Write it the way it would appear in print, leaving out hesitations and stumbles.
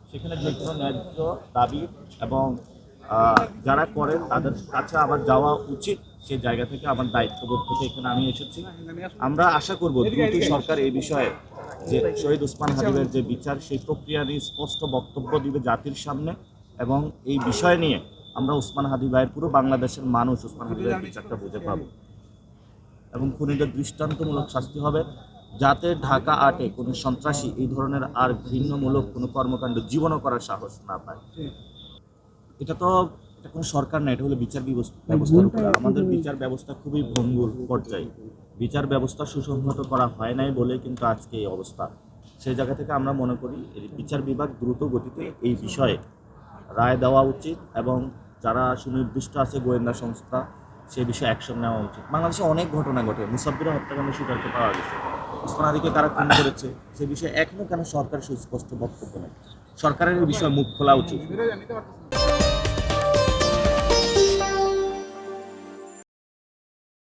সেখানে যে কোনো ন্যায্য দাবি এবং যারা করেন তাদের কাছে আবার যাওয়া উচিত। সেই জায়গা থেকে আমার দায়িত্ববোধ থেকে এখানে আমি এসেছি। আমরা আশা করব দ্রুতই সরকার এই বিষয়ে যে শহীদ ওসমান হাদিবের যে বিচার সেই প্রক্রিয়া নিয়ে স্পষ্ট বক্তব্য দিবে জাতির সামনে, এবং এই বিষয় নিয়ে আমরা ওসমান হাদি ভাইয়ের পুরো বাংলাদেশের মানুষ ওসমান হাদি ভাইয়ের বিচারটা বুঝে পাবো এবং খুনিদের দৃষ্টান্তমূলক শাস্তি হবে, যাতে ঢাকা আটে কোনো সন্ত্রাসী এই ধরনের আর ঘৃণ্যমূলক কোনো কর্মকাণ্ড জীবনও করার সাহস না পায়। এটা কোনো সরকার না, এটা হলো বিচার ব্যবস্থার উপর। আমাদের বিচার ব্যবস্থা খুবই ভঙ্গুর পর্যায়ে, বিচার ব্যবস্থা সুসংহত করা হয় নাই বলে কিন্তু আজকে এই অবস্থা। সেই জায়গা থেকে আমরা মনে করি এই বিচার বিভাগ দ্রুত গতিতে এই বিষয়ে রায় দেওয়া উচিত এবং যারা সুনির্দিষ্ট আছে গোয়েন্দা সংস্থা সে বিষয়ে অ্যাকশন নেওয়া উচিত। বাংলাদেশে অনেক ঘটনা ঘটে, মুসাব্বির হত্যাকাণ্ডের শিকারকে পাওয়া গেছে, ওসমান হাদিকে কারা খুন করেছে সে বিষয়ে এখনও কেন সরকার সুস্পষ্ট বক্তব্য নেই? সরকারের এই বিষয়ে মুখ খোলা উচিত।